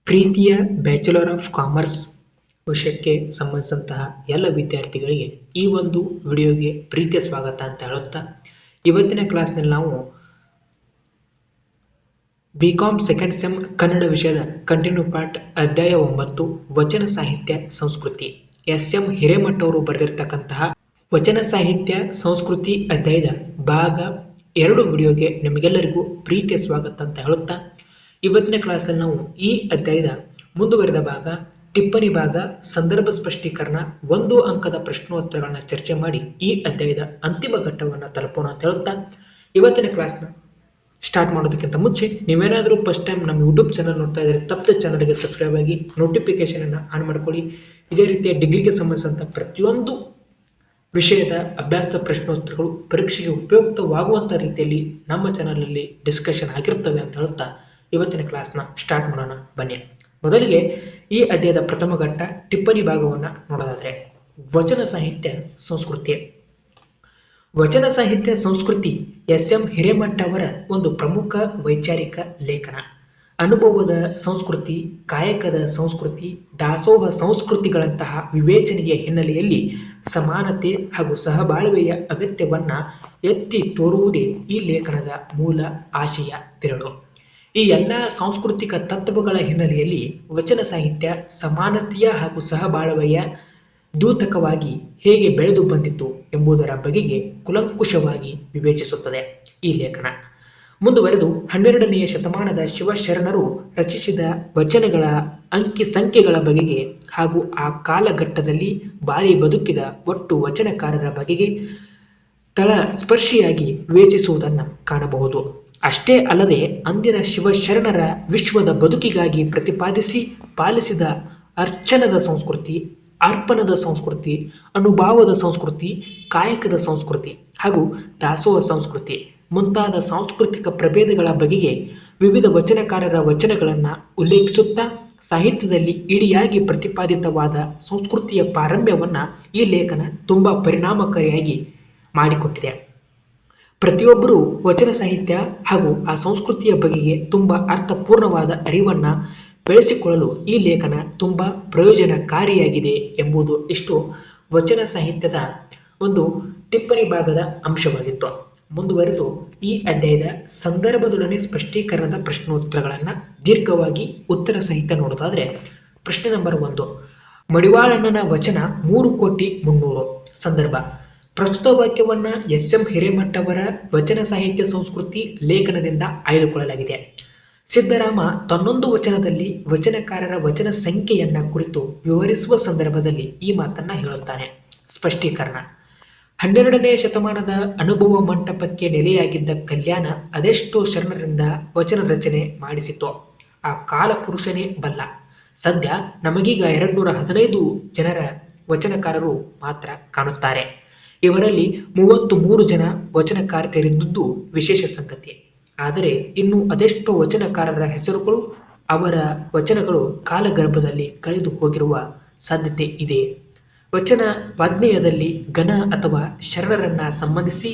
ಪ್ರೀತಿಯ bachelor of commerce ವಿಷಯಕ್ಕೆ ಸಂಬಂಧಿಸಿದಂತಹ ಎಲ್ಲ ವಿದ್ಯಾರ್ಥಿಗಳಿಗೆ ಈ ಒಂದು ವಿಡಿಯೋಗೆ ಪ್ರೀತಿಯ ಸ್ವಾಗತ ಅಂತ ಹೇಳುತ್ತಾ, ಇವತ್ತಿನ ಕ್ಲಾಸ್ನಲ್ಲಿ ನಾವು ಬಿಕಾಮ್ ಸೆಕೆಂಡ್ ಸೆಮ್ ಕನ್ನಡ ವಿಷಯದ ಕಂಟಿನ್ಯೂ ಪಾರ್ಟ್ ಅಧ್ಯಾಯ 9 ವಚನ ಸಾಹಿತ್ಯ ಸಂಸ್ಕೃತಿ ಎಸ್.ಎಂ. ಹಿರೇಮಠ ಅವರು ಬರೆದಿರ್ತಕ್ಕಂತಹ ವಚನ ಸಾಹಿತ್ಯ ಸಂಸ್ಕೃತಿ ಅಧ್ಯಾಯದ ಭಾಗ 2 ವಿಡಿಯೋಗೆ ನಿಮಗೆಲ್ಲರಿಗೂ ಪ್ರೀತಿಯ ಸ್ವಾಗತ ಅಂತ ಹೇಳುತ್ತಾ, ಇವತ್ತಿನ ಕ್ಲಾಸಲ್ಲಿ ನಾವು ಈ ಅಧ್ಯಾಯದ ಮುಂದುವರೆದ ಭಾಗ, ಟಿಪ್ಪಣಿ ಭಾಗ, ಸಂದರ್ಭ ಸ್ಪಷ್ಟೀಕರಣ, 1 ಅಂಕದ ಪ್ರಶ್ನೋತ್ತರಗಳನ್ನ ಚರ್ಚೆ ಮಾಡಿ ಈ ಅಧ್ಯಾಯದ ಅಂತಿಮ ಘಟ್ಟವನ್ನು ತಲುಪೋಣ ಅಂತ ಹೇಳುತ್ತಾ, ಇವತ್ತಿನ ಕ್ಲಾಸ್ನ ಸ್ಟಾರ್ಟ್ ಮಾಡೋದಕ್ಕಿಂತ ಮುಂಚೆ ನೀವೇನಾದರೂ ಫಸ್ಟ್ ಟೈಮ್ ನಮ್ಮ ಯೂಟ್ಯೂಬ್ ಚಾನಲ್ ನೋಡ್ತಾ ಇದ್ದರೆ ತಪ್ಪದೆ ಚಾನಲ್ಗೆ ಸಬ್ಸ್ಕ್ರೈಬ್ ಆಗಿ ನೋಟಿಫಿಕೇಶನ್ ಅನ್ನು ಆನ್ ಮಾಡ್ಕೊಳ್ಳಿ. ಇದೇ ರೀತಿಯ ಡಿಗ್ರಿಗೆ ಸಂಬಂಧಿಸಿದಂಥ ಪ್ರತಿಯೊಂದು ವಿಷಯದ ಅಭ್ಯಾಸದ ಪ್ರಶ್ನೋತ್ತರಗಳು ಪರೀಕ್ಷೆಗೆ ಉಪಯುಕ್ತವಾಗುವಂಥ ರೀತಿಯಲ್ಲಿ ನಮ್ಮ ಚಾನಲಲ್ಲಿ ಡಿಸ್ಕಷನ್ ಆಗಿರ್ತವೆ ಅಂತ ಹೇಳುತ್ತಾ ಇವತ್ತಿನ ಕ್ಲಾಸ್ನ ಸ್ಟಾರ್ಟ್ ಮಾಡೋಣ ಬನ್ನಿ. ಮೊದಲಿಗೆ ಈ ಅಧ್ಯಾಯದ ಪ್ರಥಮ ಘಟ್ಟ ಟಿಪ್ಪಣಿ ಭಾಗವನ್ನು ನೋಡೋದಾದರೆ, ವಚನ ಸಾಹಿತ್ಯ ಸಂಸ್ಕೃತಿ. ವಚನ ಸಾಹಿತ್ಯ ಸಂಸ್ಕೃತಿ ಎಸ್.ಎಂ. ಹಿರೇಮಠ ಅವರ ಒಂದು ಪ್ರಮುಖ ವೈಚಾರಿಕ ಲೇಖನ. ಅನುಭವದ ಸಂಸ್ಕೃತಿ, ಕಾಯಕದ ಸಂಸ್ಕೃತಿ, ದಾಸೋಹ ಸಂಸ್ಕೃತಿಗಳಂತಹ ವಿವೇಚನೆಯ ಹಿನ್ನೆಲೆಯಲ್ಲಿ ಸಮಾನತೆ ಹಾಗೂ ಸಹಬಾಳ್ವೆಯ ಅಗತ್ಯವನ್ನ ಎತ್ತಿ ತೋರುವುದೇ ಈ ಲೇಖನದ ಮೂಲ ಆಶಯ ತಿರುಳು. ಈ ಎಲ್ಲ ಸಾಂಸ್ಕೃತಿಕ ತತ್ವಗಳ ಹಿನ್ನೆಲೆಯಲ್ಲಿ ವಚನ ಸಾಹಿತ್ಯ ಸಮಾನತೆಯ ಹಾಗೂ ಸಹಬಾಳ್ವೆಯ ದ್ಯೋತಕವಾಗಿ ಹೇಗೆ ಬೆಳೆದು ಬಂದಿತು ಎಂಬುದರ ಬಗೆಗೆ ಕುಲಂಕುಷವಾಗಿ ವಿವೇಚಿಸುತ್ತದೆ ಈ ಲೇಖನ. ಮುಂದುವರೆದು 12ನೇ ಶತಮಾನದ ಶಿವಶರಣರು ರಚಿಸಿದ ವಚನಗಳ ಅಂಕಿ ಸಂಖ್ಯೆಗಳ ಬಗೆಗೆ ಹಾಗೂ ಆ ಕಾಲಘಟ್ಟದಲ್ಲಿ ಬಾಳಿ ಬದುಕಿದ ಒಟ್ಟು ವಚನಕಾರರ ಬಗೆಗೆ ತಳ ಸ್ಪರ್ಶಿಯಾಗಿ ವಿವೇಚಿಸುವುದನ್ನು ಕಾಣಬಹುದು. ಅಷ್ಟೇ ಅಲ್ಲದೆ ಅಂದಿನ ಶಿವಶರಣರ ವಿಶ್ವದ ಬದುಕಿಗಾಗಿ ಪ್ರತಿಪಾದಿಸಿ ಪಾಲಿಸಿದ ಅರ್ಚನದ ಸಂಸ್ಕೃತಿ, ಅರ್ಪಣದ ಸಂಸ್ಕೃತಿ, ಅನುಭಾವದ ಸಂಸ್ಕೃತಿ, ಕಾಯಕದ ಸಂಸ್ಕೃತಿ ಹಾಗೂ ದಾಸೋಹ ಸಂಸ್ಕೃತಿ ಮುಂತಾದ ಸಾಂಸ್ಕೃತಿಕ ಪ್ರಭೇದಗಳ ಬಗೆಗೆ ವಿವಿಧ ವಚನಕಾರರ ವಚನಗಳನ್ನು ಉಲ್ಲೇಖಿಸುತ್ತಾ ಸಾಹಿತ್ಯದಲ್ಲಿ ಇಡಿಯಾಗಿ ಪ್ರತಿಪಾದಿತವಾದ ಸಂಸ್ಕೃತಿಯ ಪಾರಮ್ಯವನ್ನು ಈ ಲೇಖನ ತುಂಬ ಪರಿಣಾಮಕಾರಿಯಾಗಿ ಮಾಡಿಕೊಟ್ಟಿದೆ. ಪ್ರತಿಯೊಬ್ಬರೂ ವಚನ ಸಾಹಿತ್ಯ ಹಾಗೂ ಆ ಸಂಸ್ಕೃತಿಯ ಬಗೆಗೆ ತುಂಬ ಅರ್ಥಪೂರ್ಣವಾದ ಅರಿವನ್ನು ಬೆಳೆಸಿಕೊಳ್ಳಲು ಈ ಲೇಖನ ತುಂಬ ಪ್ರಯೋಜನಕಾರಿಯಾಗಿದೆ ಎಂಬುದು ಇಷ್ಟು ವಚನ ಸಾಹಿತ್ಯದ ಒಂದು ಟಿಪ್ಪಣಿ ಭಾಗದ ಅಂಶವಾಗಿತ್ತು. ಮುಂದುವರೆದು ಈ ಅಧ್ಯಾಯದ ಸಂದರ್ಭದೊಡನೆ ಸ್ಪಷ್ಟೀಕರಣದ ಪ್ರಶ್ನೋತ್ತರಗಳನ್ನು ದೀರ್ಘವಾಗಿ ಉತ್ತರ ಸಹಿತ ನೋಡೋದಾದರೆ, ಪ್ರಶ್ನೆ ನಂಬರ್ 1, ಮಡಿವಾಳಣ್ಣನ ವಚನ 3,300,000. ಸಂದರ್ಭ: ಪ್ರಸ್ತುತ ವಾಕ್ಯವನ್ನು ಎಸ್.ಎಂ. ಹಿರೇಮಠ ಅವರ ವಚನ ಸಾಹಿತ್ಯ ಸಂಸ್ಕೃತಿ ಲೇಖನದಿಂದ ಆಯ್ದುಕೊಳ್ಳಲಾಗಿದೆ. ಸಿದ್ದರಾಮ ತನ್ನೊಂದು ವಚನದಲ್ಲಿ ವಚನಕಾರರ ವಚನ ಸಂಖ್ಯೆಯನ್ನ ಕುರಿತು ವಿವರಿಸುವ ಸಂದರ್ಭದಲ್ಲಿ ಈ ಮಾತನ್ನ ಹೇಳುತ್ತಾನೆ. ಸ್ಪಷ್ಟೀಕರಣ: 12ನೇ ಶತಮಾನದ ಅನುಭವ ಮಂಟಪಕ್ಕೆ ನೆಲೆಯಾಗಿದ್ದ ಕಲ್ಯಾಣ ಅದೆಷ್ಟೋ ಶರಣರಿಂದ ವಚನ ರಚನೆ ಮಾಡಿಸಿತು, ಆ ಕಾಲ ಪುರುಷನೇ ಬಲ್ಲ. ಸದ್ಯ ನಮಗೀಗ 215 ಜನರ ವಚನಕಾರರು ಮಾತ್ರ ಕಾಣುತ್ತಾರೆ. ಇವರಲ್ಲಿ 33 ಜನ ವಚನಕಾರ್ತಿಯರಿದ್ದುದು ವಿಶೇಷ ಸಂಗತಿ. ಆದರೆ ಇನ್ನು ಅದೆಷ್ಟೋ ವಚನಕಾರರ ಹೆಸರುಗಳು, ಅವರ ವಚನಗಳು ಕಾಲಗರ್ಭದಲ್ಲಿ ಕಳೆದು ಹೋಗಿರುವ ಸಾಧ್ಯತೆ ಇದೆ. ವಚನ ವಾಗ್ನೇಯದಲ್ಲಿ ಗಣ ಅಥವಾ ಶರಣರನ್ನ ಸಂಬಂಧಿಸಿ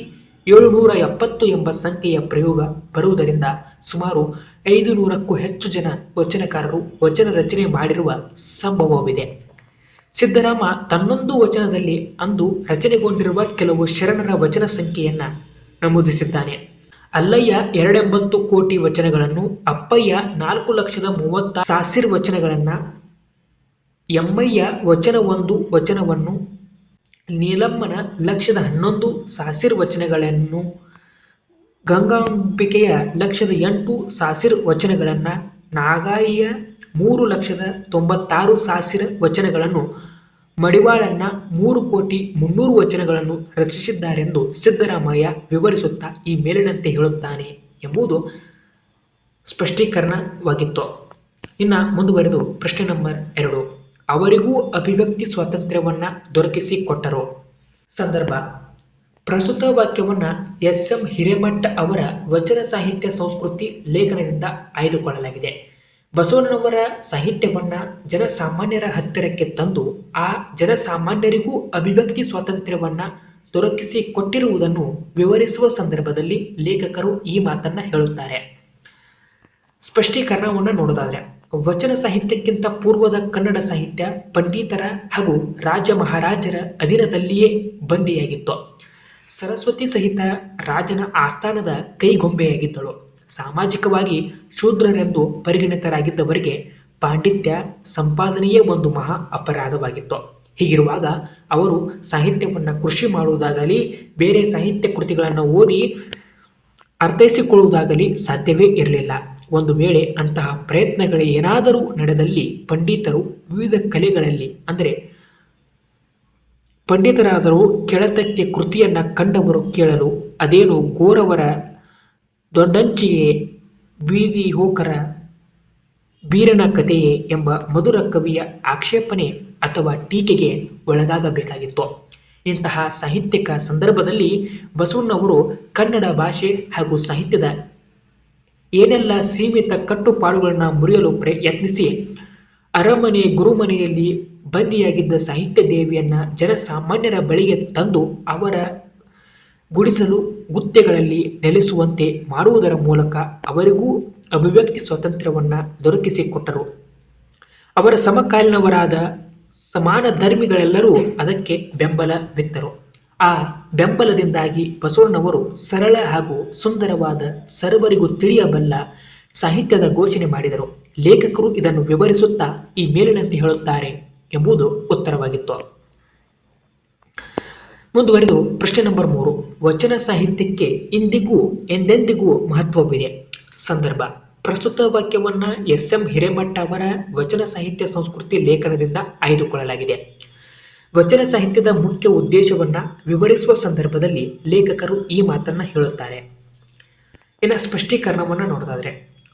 770 ಎಂಬ ಸಂಖ್ಯೆಯ ಪ್ರಯೋಗ ಬರುವುದರಿಂದ ಸುಮಾರು 500ಕ್ಕೂ ಹೆಚ್ಚು ಜನ ವಚನಕಾರರು ವಚನ ರಚನೆ ಮಾಡಿರುವ ಸಂಭವವಿದೆ. ಸಿದ್ದರಾಮ ತನ್ನೊಂದು ವಚನದಲ್ಲಿ ಅಂದು ರಚನೆಗೊಂಡಿರುವ ಕೆಲವು ಶರಣರ ವಚನ ಸಂಖ್ಯೆಯನ್ನ ನಮೂದಿಸಿದ್ದಾನೆ. ಅಲ್ಲಯ್ಯ 280 ಕೋಟಿ ವಚನಗಳನ್ನು, ಅಪ್ಪಯ್ಯ 4,30,000 ವಚನಗಳನ್ನ, ಎಮ್ಮಯ್ಯ ವಚನವನ್ನು, ನೀಲಮ್ಮನ 1,11,000 ವಚನಗಳನ್ನು, ಗಂಗಾಂಬಿಕೆಯ 1,08,000 ವಚನಗಳನ್ನ, ನಾಗಾಯಿಯ 3,96,000 ವಚನಗಳನ್ನು, ಮಡಿವಾಳನ್ನ 3,300,000 ವಚನಗಳನ್ನು ರಚಿಸಿದ್ದಾರೆಂದು ಸಿದ್ದರಾಮಯ್ಯ ವಿವರಿಸುತ್ತಾ ಈ ಮೇಲಿನಂತೆ ಹೇಳುತ್ತಾನೆ ಎಂಬುದು ಸ್ಪಷ್ಟೀಕರಣವಾಗಿತ್ತು. ಇನ್ನು ಮುಂದುವರೆದು ಪ್ರಶ್ನೆ ನಂಬರ್ 2, ಅವರಿಗೂ ಅಭಿವ್ಯಕ್ತಿ ಸ್ವಾತಂತ್ರ್ಯವನ್ನ ದೊರಕಿಸಿಕೊಟ್ಟರು. ಸಂದರ್ಭ: ಪ್ರಸ್ತುತ ವಾಕ್ಯವನ್ನ ಎಸ್.ಎಂ. ಹಿರೇಮಠ ಅವರ ವಚನ ಸಾಹಿತ್ಯ ಸಂಸ್ಕೃತಿ ಲೇಖನದಿಂದ ಆಯ್ದುಕೊಳ್ಳಲಾಗಿದೆ. ಬಸವಣ್ಣನವರ ಸಾಹಿತ್ಯವನ್ನ ಜನಸಾಮಾನ್ಯರ ಹತ್ತಿರಕ್ಕೆ ತಂದು ಆ ಜನಸಾಮಾನ್ಯರಿಗೂ ಅಭಿವ್ಯಕ್ತಿ ಸ್ವಾತಂತ್ರ್ಯವನ್ನ ದೊರಕಿಸಿಕೊಟ್ಟಿರುವುದನ್ನು ವಿವರಿಸುವ ಸಂದರ್ಭದಲ್ಲಿ ಲೇಖಕರು ಈ ಮಾತನ್ನ ಹೇಳುತ್ತಾರೆ. ಸ್ಪಷ್ಟೀಕರಣವನ್ನು ನೋಡೋದಾದ್ರೆ, ವಚನ ಸಾಹಿತ್ಯಕ್ಕಿಂತ ಪೂರ್ವದ ಕನ್ನಡ ಸಾಹಿತ್ಯ ಪಂಡಿತರ ಹಾಗೂ ರಾಜ ಮಹಾರಾಜರ ಅಧೀನದಲ್ಲಿಯೇ ಬಂದಿಯಾಗಿತ್ತು. ಸರಸ್ವತಿ ಸಹಿತ ರಾಜನ ಆಸ್ಥಾನದ ಕೈಗೊಂಬೆಯಾಗಿದ್ದಳು. ಸಾಮಾಜಿಕವಾಗಿ ಶೂದ್ರರೆಂದು ಪರಿಗಣಿತರಾಗಿದ್ದವರಿಗೆ ಪಾಂಡಿತ್ಯ ಸಂಪಾದನೆಯೇ ಒಂದು ಮಹಾ ಅಪರಾಧವಾಗಿತ್ತು. ಹೀಗಿರುವಾಗ ಅವರು ಸಾಹಿತ್ಯವನ್ನು ಕೃಷಿ ಮಾಡುವುದಾಗಲಿ ಬೇರೆ ಸಾಹಿತ್ಯ ಕೃತಿಗಳನ್ನು ಓದಿ ಅರ್ಥೈಸಿಕೊಳ್ಳುವುದಾಗಲಿ ಸಾಧ್ಯವೇ ಇರಲಿಲ್ಲ. ಒಂದು ವೇಳೆ ಅಂತಹ ಪ್ರಯತ್ನಗಳೇನಾದರೂ ನಡೆದಲ್ಲಿ ಪಂಡಿತರು ವಿವಿಧ ಕಲೆಗಳಲ್ಲಿ ಅಂದರೆ ಪಂಡಿತರಾದರೂ ಕೆಳತಕ್ಕೆ ಕೃತಿಯನ್ನು ಕಂಡವರು ಕೇಳಲು ಅದೇನು ಗೋರವರ ದೊಡ್ಡಂಚಿಗೆ ಬೀದಿ ಹೋಕರ ಬೀರನ ಕಥೆಯೇ ಎಂಬ ಮಧುರ ಕವಿಯ ಆಕ್ಷೇಪಣೆ ಅಥವಾ ಟೀಕೆಗೆ ಒಳಗಾಗಬೇಕಾಗಿತ್ತು. ಇಂತಹ ಸಾಹಿತ್ಯಿಕ ಸಂದರ್ಭದಲ್ಲಿ ಬಸವಣ್ಣವರು ಕನ್ನಡ ಭಾಷೆ ಹಾಗೂ ಸಾಹಿತ್ಯದ ಏನೆಲ್ಲ ಸೀಮಿತ ಕಟ್ಟುಪಾಡುಗಳನ್ನು ಮುರಿಯಲು ಯತ್ನಿಸಿ ಅರಮನೆ ಗುರುಮನೆಯಲ್ಲಿ ಬಂದಿಯಾಗಿದ್ದ ಸಾಹಿತ್ಯ ದೇವಿಯನ್ನ ಜನಸಾಮಾನ್ಯರ ಬಳಿಗೆ ತಂದು ಅವರ ಗುಡಿಸಲು ಗುತ್ತೆಗಳಲ್ಲಿ ನೆಲೆಸುವಂತೆ ಮಾಡುವುದರ ಮೂಲಕ ಅವರಿಗೂ ಅಭಿವ್ಯಕ್ತಿ ಸ್ವಾತಂತ್ರ್ಯವನ್ನು ದೊರಕಿಸಿಕೊಟ್ಟರು. ಅವರ ಸಮಕಾಲೀನವರಾದ ಸಮಾನ ಧರ್ಮಿಗಳೆಲ್ಲರೂ ಅದಕ್ಕೆ ಬೆಂಬಲವಿತ್ತರು. ಆ ಬೆಂಬಲದಿಂದಾಗಿ ಬಸವಣ್ಣವರು ಸರಳ ಹಾಗೂ ಸುಂದರವಾದ ಸರ್ವರಿಗೂ ತಿಳಿಯಬಲ್ಲ ಸಾಹಿತ್ಯದ ಘೋಷಣೆ ಮಾಡಿದರು. ಲೇಖಕರು ಇದನ್ನು ವಿವರಿಸುತ್ತಾ ಈ ಮೇಲಿನಂತೆ ಹೇಳುತ್ತಾರೆ ಎಂಬುದು ಉತ್ತರವಾಗಿತ್ತು. ಮುಂದುವರೆದು ಪ್ರಶ್ನೆ ನಂಬರ್ 3. ವಚನ ಸಾಹಿತ್ಯಕ್ಕೆ ಇಂದಿಗೂ ಎಂದೆಂದಿಗೂ ಮಹತ್ವವಿದೆ. ಸಂದರ್ಭ: ಪ್ರಸ್ತುತ ವಾಕ್ಯವನ್ನ ಎಸ್.ಎಂ. ಹಿರೇಮಠ ಅವರ ವಚನ ಸಾಹಿತ್ಯ ಸಂಸ್ಕೃತಿ ಲೇಖನದಿಂದ ಆಯ್ದುಕೊಳ್ಳಲಾಗಿದೆ. ವಚನ ಸಾಹಿತ್ಯದ ಮುಖ್ಯ ಉದ್ದೇಶವನ್ನ ವಿವರಿಸುವ ಸಂದರ್ಭದಲ್ಲಿ ಲೇಖಕರು ಈ ಮಾತನ್ನ ಹೇಳುತ್ತಾರೆ. ಇನ್ನು ಸ್ಪಷ್ಟೀಕರಣವನ್ನ ನೋಡೋದಾದ್ರೆ,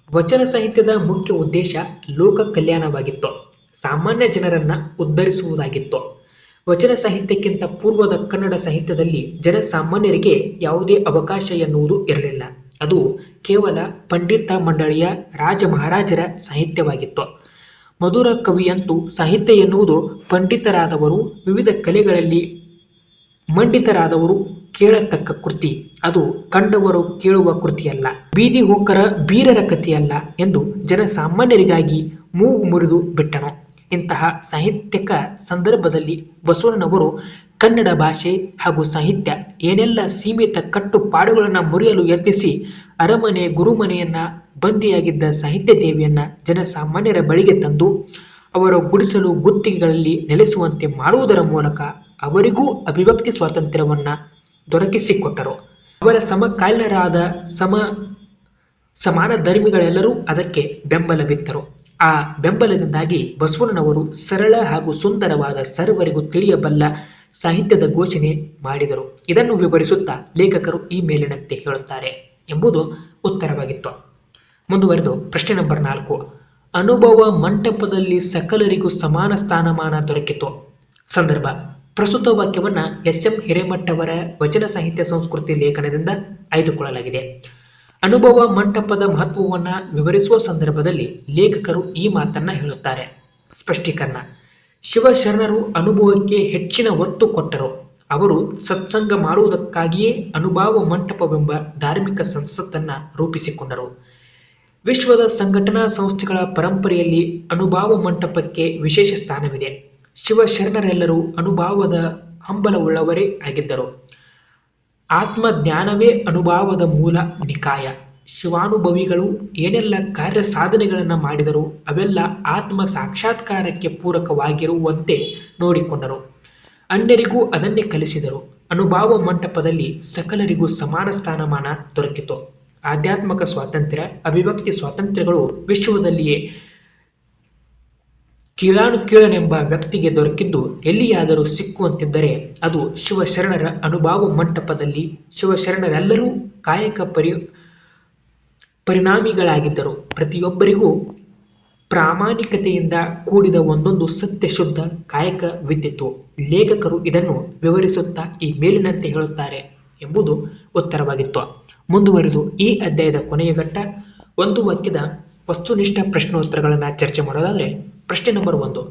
ವಚನ ಸಾಹಿತ್ಯದ ಮುಖ್ಯ ಉದ್ದೇಶ ಲೋಕ ಕಲ್ಯಾಣವಾಗಿತ್ತು, ಸಾಮಾನ್ಯ ಜನರನ್ನ ಉದ್ಧರಿಸುವುದಾಗಿತ್ತು. ವಚನ ಸಾಹಿತ್ಯಕ್ಕಿಂತ ಪೂರ್ವದ ಕನ್ನಡ ಸಾಹಿತ್ಯದಲ್ಲಿ ಜನಸಾಮಾನ್ಯರಿಗೆ ಯಾವುದೇ ಅವಕಾಶ ಎನ್ನುವುದು ಇರಲಿಲ್ಲ. ಅದು ಕೇವಲ ಪಂಡಿತ ಮಂಡಳಿಯ ರಾಜ ಮಹಾರಾಜರ ಸಾಹಿತ್ಯವಾಗಿತ್ತು. ಮಧುರ ಕವಿಯಂತೂ ಸಾಹಿತ್ಯ ಎನ್ನುವುದು ಪಂಡಿತರಾದವರು ವಿವಿಧ ಕಲೆಗಳಲ್ಲಿ ಮಂಡಿತರಾದವರು ಕೇಳತಕ್ಕ ಕೃತಿ, ಅದು ಕಂಡವರು ಕೇಳುವ ಕೃತಿಯಲ್ಲ, ಬೀದಿ ಹೋಕರ ಬೀರರ ಕಥೆಯಲ್ಲ ಎಂದು ಜನಸಾಮಾನ್ಯರಿಗಾಗಿ ಮೂಗು ಮುರಿದು ಬಿಟ್ಟನು. ಇಂತಹ ಸಾಹಿತ್ಯಕ ಸಂದರ್ಭದಲ್ಲಿ ಬಸವಣ್ಣನವರು ಕನ್ನಡ ಭಾಷೆ ಹಾಗೂ ಸಾಹಿತ್ಯ ಏನೆಲ್ಲ ಸೀಮಿತ ಕಟ್ಟುಪಾಡುಗಳನ್ನು ಮುರಿಯಲು ಯತ್ನಿಸಿ ಅರಮನೆ ಗುರುಮನೆಯನ್ನ ಬಂದಿಯಾಗಿದ್ದ ಸಾಹಿತ್ಯ ದೇವಿಯನ್ನ ಜನಸಾಮಾನ್ಯರ ಬಳಿಗೆ ತಂದು ಅವರ ಗುಡಿಸಲು ಗುತ್ತಿಗೆಗಳಲ್ಲಿ ನೆಲೆಸುವಂತೆ ಮಾಡುವುದರ ಮೂಲಕ ಅವರಿಗೂ ಅಭಿವ್ಯಕ್ತಿ ಸ್ವಾತಂತ್ರ್ಯವನ್ನ ದೊರಕಿಸಿಕೊಟ್ಟರು. ಅವರ ಸಮಕಾಲೀನರಾದ ಸಮಾನ ಧರ್ಮಿಗಳೆಲ್ಲರೂ ಅದಕ್ಕೆ ಬೆಂಬಲವಿತ್ತರು. ಆ ಬೆಂಬಲದಿಂದಾಗಿ ಬಸವಣ್ಣನವರು ಸರಳ ಹಾಗೂ ಸುಂದರವಾದ ಸರ್ವರಿಗೂ ತಿಳಿಯಬಲ್ಲ ಸಾಹಿತ್ಯದ ಘೋಷಣೆ ಮಾಡಿದರು. ಇದನ್ನು ವಿವರಿಸುತ್ತಾ ಲೇಖಕರು ಈ ಮೇಲಿನಂತೆ ಹೇಳುತ್ತಾರೆ ಎಂಬುದು ಉತ್ತರವಾಗಿತ್ತು. ಮುಂದುವರೆದು ಪ್ರಶ್ನೆ ನಂಬರ್ 4. ಅನುಭವ ಮಂಟಪದಲ್ಲಿ ಸಕಲರಿಗೂ ಸಮಾನ ಸ್ಥಾನಮಾನ ದೊರಕಿತು. ಸಂದರ್ಭ: ಪ್ರಸ್ತುತ ವಾಕ್ಯವನ್ನ ಎಸ್.ಎಂ. ಹಿರೇಮಠ ಅವರ ವಚನ ಸಾಹಿತ್ಯ ಸಂಸ್ಕೃತಿ ಲೇಖನದಿಂದ ಆಯ್ದುಕೊಳ್ಳಲಾಗಿದೆ. ಅನುಭವ ಮಂಟಪದ ಮಹತ್ವವನ್ನು ವಿವರಿಸುವ ಸಂದರ್ಭದಲ್ಲಿ ಲೇಖಕರು ಈ ಮಾತನ್ನ ಹೇಳುತ್ತಾರೆ. ಸ್ಪಷ್ಟೀಕರಣ: ಶಿವಶರಣರು ಅನುಭವಕ್ಕೆ ಹೆಚ್ಚಿನ ಒತ್ತು ಕೊಟ್ಟರು. ಅವರು ಸತ್ಸಂಗ ಮಾಡುವುದಕ್ಕಾಗಿಯೇ ಅನುಭವ ಮಂಟಪವೆಂಬ ಧಾರ್ಮಿಕ ಸಂಸತ್ತನ್ನು ರೂಪಿಸಿಕೊಂಡರು. ವಿಶ್ವದ ಸಂಘಟನಾ ಸಂಸ್ಥೆಗಳ ಪರಂಪರೆಯಲ್ಲಿ ಅನುಭವ ಮಂಟಪಕ್ಕೆ ವಿಶೇಷ ಸ್ಥಾನವಿದೆ. ಶಿವಶರಣರೆಲ್ಲರೂ ಅನುಭವದ ಹಂಬಲವುಳ್ಳವರೇ ಆಗಿದ್ದರು. ಆತ್ಮಜ್ಞಾನವೇ ಅನುಭವದ ಮೂಲ ನಿಕಾಯ. ಶಿವಾನುಭವಿಗಳು ಏನೆಲ್ಲ ಕಾರ್ಯ ಸಾಧನೆಗಳನ್ನು ಮಾಡಿದರೂ ಅವೆಲ್ಲ ಆತ್ಮ ಸಾಕ್ಷಾತ್ಕಾರಕ್ಕೆ ಪೂರಕವಾಗಿರುವಂತೆ ನೋಡಿಕೊಂಡರು. ಅನ್ಯರಿಗೂ ಅದನ್ನೇ ಕಲಿಸಿದರು. ಅನುಭವ ಮಂಟಪದಲ್ಲಿ ಸಕಲರಿಗೂ ಸಮಾನ ಸ್ಥಾನಮಾನ ದೊರಕಿತು. ಆಧ್ಯಾತ್ಮಿಕ ಸ್ವಾತಂತ್ರ್ಯ, ಅಭಿವ್ಯಕ್ತಿ ಸ್ವಾತಂತ್ರ್ಯಗಳು ವಿಶ್ವದಲ್ಲಿಯೇ ಕೀಳಾನುಕೀಳನೆಂಬ ವ್ಯಕ್ತಿಗೆ ದೊರಕಿದ್ದು ಎಲ್ಲಿಯಾದರೂ ಸಿಕ್ಕುವಂತಿದ್ದರೆ ಅದು ಶಿವಶರಣರ ಅನುಭವ ಮಂಟಪದಲ್ಲಿ. ಶಿವಶರಣರೆಲ್ಲರೂ ಕಾಯಕ ಪರಿಣಾಮಿಗಳಾಗಿದ್ದರು. ಪ್ರತಿಯೊಬ್ಬರಿಗೂ ಪ್ರಾಮಾಣಿಕತೆಯಿಂದ ಕೂಡಿದ ಒಂದೊಂದು ಸತ್ಯ ಶುದ್ಧ ಕಾಯಕವಿದ್ದಿತು. ಲೇಖಕರು ಇದನ್ನು ವಿವರಿಸುತ್ತಾ ಈ ಮೇಲಿನಂತೆ ಹೇಳುತ್ತಾರೆ ಎಂಬುದು ಉತ್ತರವಾಗಿತ್ತು. ಮುಂದುವರೆದು ಈ ಅಧ್ಯಾಯದ ಕೊನೆಯ ಘಟ್ಟ ಒಂದು ವಾಕ್ಯದ ವಸ್ತುನಿಷ್ಠ ಪ್ರಶ್ನೋತ್ತರಗಳನ್ನು ಚರ್ಚೆ ಮಾಡೋದಾದರೆ, ಪ್ರಶ್ನೆ ನಂಬರ್ 1.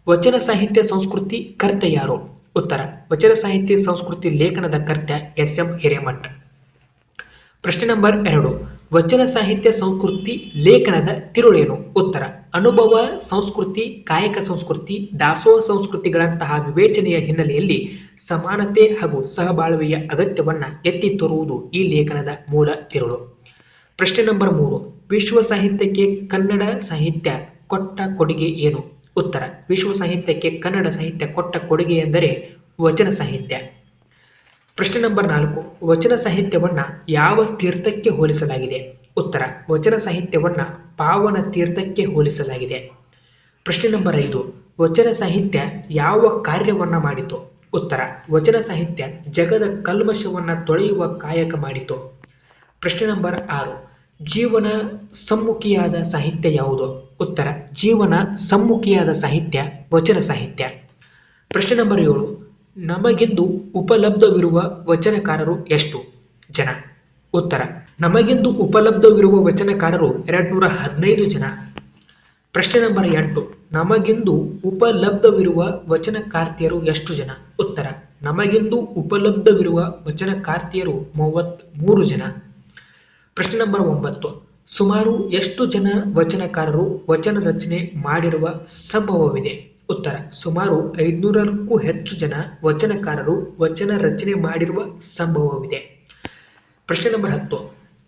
ವಚನ ಸಾಹಿತ್ಯ ಸಂಸ್ಕೃತಿ ಕರ್ತ ಯಾರು? ಉತ್ತರ: ವಚನ ಸಾಹಿತ್ಯ ಸಂಸ್ಕೃತಿ ಲೇಖನದ ಕರ್ತ ಎಸ್.ಎಂ. ಹಿರೇಮಠ. ಪ್ರಶ್ನೆ ನಂಬರ್ 2, ವಚನ ಸಾಹಿತ್ಯ ಸಂಸ್ಕೃತಿ ಲೇಖನದ ತಿರುಳೇನು? ಉತ್ತರ, ಅನುಭವ ಸಂಸ್ಕೃತಿ, ಕಾಯಕ ಸಂಸ್ಕೃತಿ, ದಾಸೋಹ ಸಂಸ್ಕೃತಿಗಳಂತಹ ವಿವೇಚನೆಯ ಹಿನ್ನೆಲೆಯಲ್ಲಿ ಸಮಾನತೆ ಹಾಗೂ ಸಹಬಾಳ್ವೆಯ ಅಗತ್ಯವನ್ನ ಎತ್ತಿ ತೋರುವುದು ಈ ಲೇಖನದ ಮೂಲ ತಿರುಳು. ಪ್ರಶ್ನೆ ನಂಬರ್ 3, ವಿಶ್ವ ಸಾಹಿತ್ಯಕ್ಕೆ ಕನ್ನಡ ಸಾಹಿತ್ಯ ಕೊಟ್ಟ ಕೊಡುಗೆ ಏನು? ಉತ್ತರ, ವಿಶ್ವ ಸಾಹಿತ್ಯಕ್ಕೆ ಕನ್ನಡ ಸಾಹಿತ್ಯ ಕೊಟ್ಟ ಕೊಡುಗೆ ಎಂದರೆ ವಚನ ಸಾಹಿತ್ಯ. ಪ್ರಶ್ನೆ ನಂಬರ್ 4, ವಚನ ಸಾಹಿತ್ಯವನ್ನ ಯಾವ ತೀರ್ಥಕ್ಕೆ ಹೋಲಿಸಲಾಗಿದೆ? ಉತ್ತರ, ವಚನ ಸಾಹಿತ್ಯವನ್ನ ಪಾವನ ತೀರ್ಥಕ್ಕೆ ಹೋಲಿಸಲಾಗಿದೆ. ಪ್ರಶ್ನೆ ನಂಬರ್ 5, ವಚನ ಸಾಹಿತ್ಯ ಯಾವ ಕಾರ್ಯವನ್ನ ಮಾಡಿತು? ಉತ್ತರ, ವಚನ ಸಾಹಿತ್ಯ ಜಗದ ಕಲ್ಮಶವನ್ನ ತೊಳೆಯುವ ಕಾಯಕ ಮಾಡಿತು. ಪ್ರಶ್ನೆ ನಂಬರ್ 6, ಜೀವನ ಸಮ್ಮುಖಿಯಾದ ಸಾಹಿತ್ಯ ಯಾವುದು? ಉತ್ತರ, ಜೀವನ ಸಮ್ಮುಖಿಯಾದ ಸಾಹಿತ್ಯ ವಚನ ಸಾಹಿತ್ಯ. ಪ್ರಶ್ನೆ ನಂಬರ್ 7, ನಮಗಿಂದು ಉಪಲಬ್ಧವಿರುವ ವಚನಕಾರರು ಎಷ್ಟು ಜನ? ಉತ್ತರ, ನಮಗಿಂದು ಉಪಲಬ್ಧವಿರುವ ವಚನಕಾರರು 215 ಜನ. ಪ್ರಶ್ನೆ ನಂಬರ್ 8, ನಮಗಿಂದು ಉಪಲಬ್ಧವಿರುವ ವಚನಕಾರ್ತಿಯರು ಎಷ್ಟು ಜನ? ಉತ್ತರ, ನಮಗಿಂದು ಉಪಲಬ್ಧವಿರುವ ವಚನಕಾರ್ತಿಯರು 33 ಜನ. ಪ್ರಶ್ನೆ ನಂಬರ್ 9, ಸುಮಾರು ಎಷ್ಟು ಜನ ವಚನಕಾರರು ವಚನ ರಚನೆ ಮಾಡಿರುವ ಸಂಭವವಿದೆ? ಉತ್ತರ, ಸುಮಾರು 500ಕ್ಕೂ ಹೆಚ್ಚು ಜನ ವಚನಕಾರರು ವಚನ ರಚನೆ ಮಾಡಿರುವ ಸಂಭವವಿದೆ. ಪ್ರಶ್ನೆ ನಂಬರ್ 10,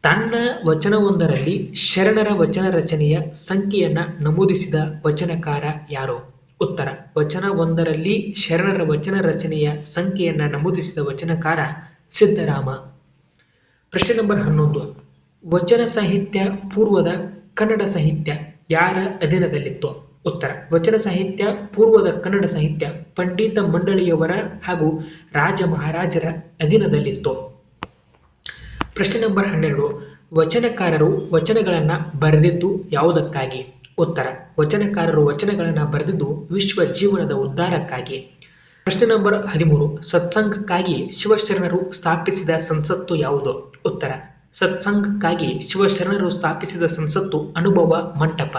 ತನ್ನ ವಚನವೊಂದರಲ್ಲಿ ಶರಣರ ವಚನ ರಚನೆಯ ಸಂಖ್ಯೆಯನ್ನ ನಮೂದಿಸಿದ ವಚನಕಾರ ಯಾರು? ಉತ್ತರ, ವಚನವೊಂದರಲ್ಲಿ ಶರಣರ ವಚನ ರಚನೆಯ ಸಂಖ್ಯೆಯನ್ನ ನಮೂದಿಸಿದ ವಚನಕಾರ ಸಿದ್ದರಾಮ. ಪ್ರಶ್ನೆ ನಂಬರ್ 11, ವಚನ ಸಾಹಿತ್ಯ ಪೂರ್ವದ ಕನ್ನಡ ಸಾಹಿತ್ಯ ಯಾರ ಅಧೀನದಲ್ಲಿತ್ತು? ಉತ್ತರ, ವಚನ ಸಾಹಿತ್ಯ ಪೂರ್ವದ ಕನ್ನಡ ಸಾಹಿತ್ಯ ಪಂಡಿತ ಮಂಡಳಿಯವರ ಹಾಗೂ ರಾಜ ಮಹಾರಾಜರ ಅಧೀನದಲ್ಲಿತ್ತು. ಪ್ರಶ್ನೆ ನಂಬರ್ 12, ವಚನಕಾರರು ವಚನಗಳನ್ನು ಬರೆದಿದ್ದು ಯಾವುದಕ್ಕಾಗಿ? ಉತ್ತರ, ವಚನಕಾರರು ವಚನಗಳನ್ನು ಬರೆದಿದ್ದು ವಿಶ್ವ ಜೀವನದ ಉದ್ಧಾರಕ್ಕಾಗಿ. ಪ್ರಶ್ನೆ ನಂಬರ್ 13, ಸತ್ಸಂಗಕ್ಕಾಗಿ ಶಿವಶರಣರು ಸ್ಥಾಪಿಸಿದ ಸಂಸತ್ತು ಯಾವುದು? ಉತ್ತರ, ಸತ್ಸಂಗಕ್ಕಾಗಿ ಶಿವಶರಣರು ಸ್ಥಾಪಿಸಿದ ಸಂಸತ್ತು ಅನುಭವ ಮಂಟಪ.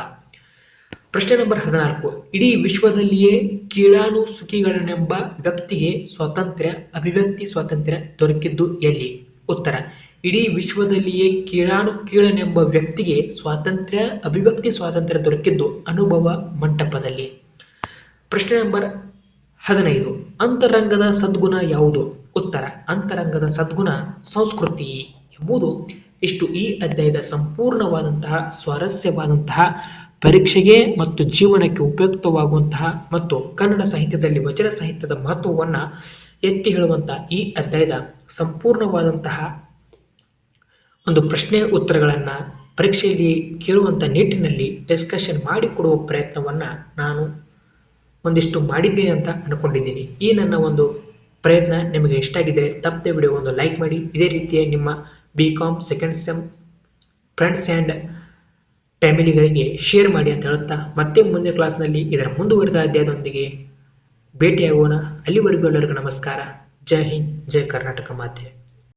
ಪ್ರಶ್ನೆ ನಂಬರ್ 14, ಇಡೀ ವಿಶ್ವದಲ್ಲಿಯೇ ಕೀಳಾನುಸುಖಿಗಳನ್ನೆಂಬ ವ್ಯಕ್ತಿಗೆ ಸ್ವಾತಂತ್ರ್ಯ ಅಭಿವ್ಯಕ್ತಿ ಸ್ವಾತಂತ್ರ್ಯ ದೊರಕಿದ್ದು ಎಲ್ಲಿ? ಉತ್ತರ, ಇಡೀ ವಿಶ್ವದಲ್ಲಿಯೇ ಕೀಳನೆಂಬ ವ್ಯಕ್ತಿಗೆ ಸ್ವಾತಂತ್ರ್ಯ ಅಭಿವ್ಯಕ್ತಿ ಸ್ವಾತಂತ್ರ್ಯ ದೊರಕಿದ್ದು ಅನುಭವ ಮಂಟಪದಲ್ಲಿ. ಪ್ರಶ್ನೆ ನಂಬರ್ 15, ಅಂತರಂಗದ ಸದ್ಗುಣ ಯಾವುದು? ಉತ್ತರ, ಅಂತರಂಗದ ಸದ್ಗುಣ ಸಂಸ್ಕೃತಿ ಎಂಬುದು. ಇಷ್ಟು ಈ ಅಧ್ಯಾಯದ ಸಂಪೂರ್ಣವಾದಂತಹ ಸ್ವಾರಸ್ಯವಾದಂತಹ ಪರೀಕ್ಷೆಗೆ ಮತ್ತು ಜೀವನಕ್ಕೆ ಉಪಯುಕ್ತವಾಗುವಂತಹ ಮತ್ತು ಕನ್ನಡ ಸಾಹಿತ್ಯದಲ್ಲಿ ವಚನ ಸಾಹಿತ್ಯದ ಮಹತ್ವವನ್ನು ಎತ್ತಿ ಹೇಳುವಂತಹ ಈ ಅಧ್ಯಾಯದ ಸಂಪೂರ್ಣವಾದಂತಹ ಒಂದು ಪ್ರಶ್ನೆ ಉತ್ತರಗಳನ್ನು ಪರೀಕ್ಷೆಯಲ್ಲಿ ಕೇಳುವಂಥ ನಿಟ್ಟಿನಲ್ಲಿ ಡಿಸ್ಕಷನ್ ಮಾಡಿಕೊಡುವ ಪ್ರಯತ್ನವನ್ನು ನಾನು ಒಂದಿಷ್ಟು ಮಾಡಿದ್ದೇನೆ ಅಂತ ಅಂದ್ಕೊಂಡಿದ್ದೀನಿ. ಈ ನನ್ನ ಒಂದು ಪ್ರಯತ್ನ ನಿಮಗೆ ಇಷ್ಟ ಆಗಿದ್ದರೆ ತಪ್ಪದೆ ವಿಡಿಯೋ ಒಂದು ಲೈಕ್ ಮಾಡಿ. ಇದೇ ರೀತಿಯ ನಿಮ್ಮ BCom second sem friends and ಫ್ಯಾಮಿಲಿಗಳಿಗೆ ಶೇರ್ ಮಾಡಿ ಅಂತ ಹೇಳುತ್ತಾ ಮತ್ತೆ ಮುಂದಿನ ಕ್ಲಾಸ್ನಲ್ಲಿ ಇದರ ಮುಂದುವರಿದ ಅಧ್ಯಾಯದೊಂದಿಗೆ ಭೇಟಿಯಾಗೋಣ. ಅಲ್ಲಿವರೆಗೂ ಎಲ್ಲರಿಗೂ ನಮಸ್ಕಾರ. ಜೈ ಹಿಂದ್, ಜೈ ಕರ್ನಾಟಕ ಮಾತೆ.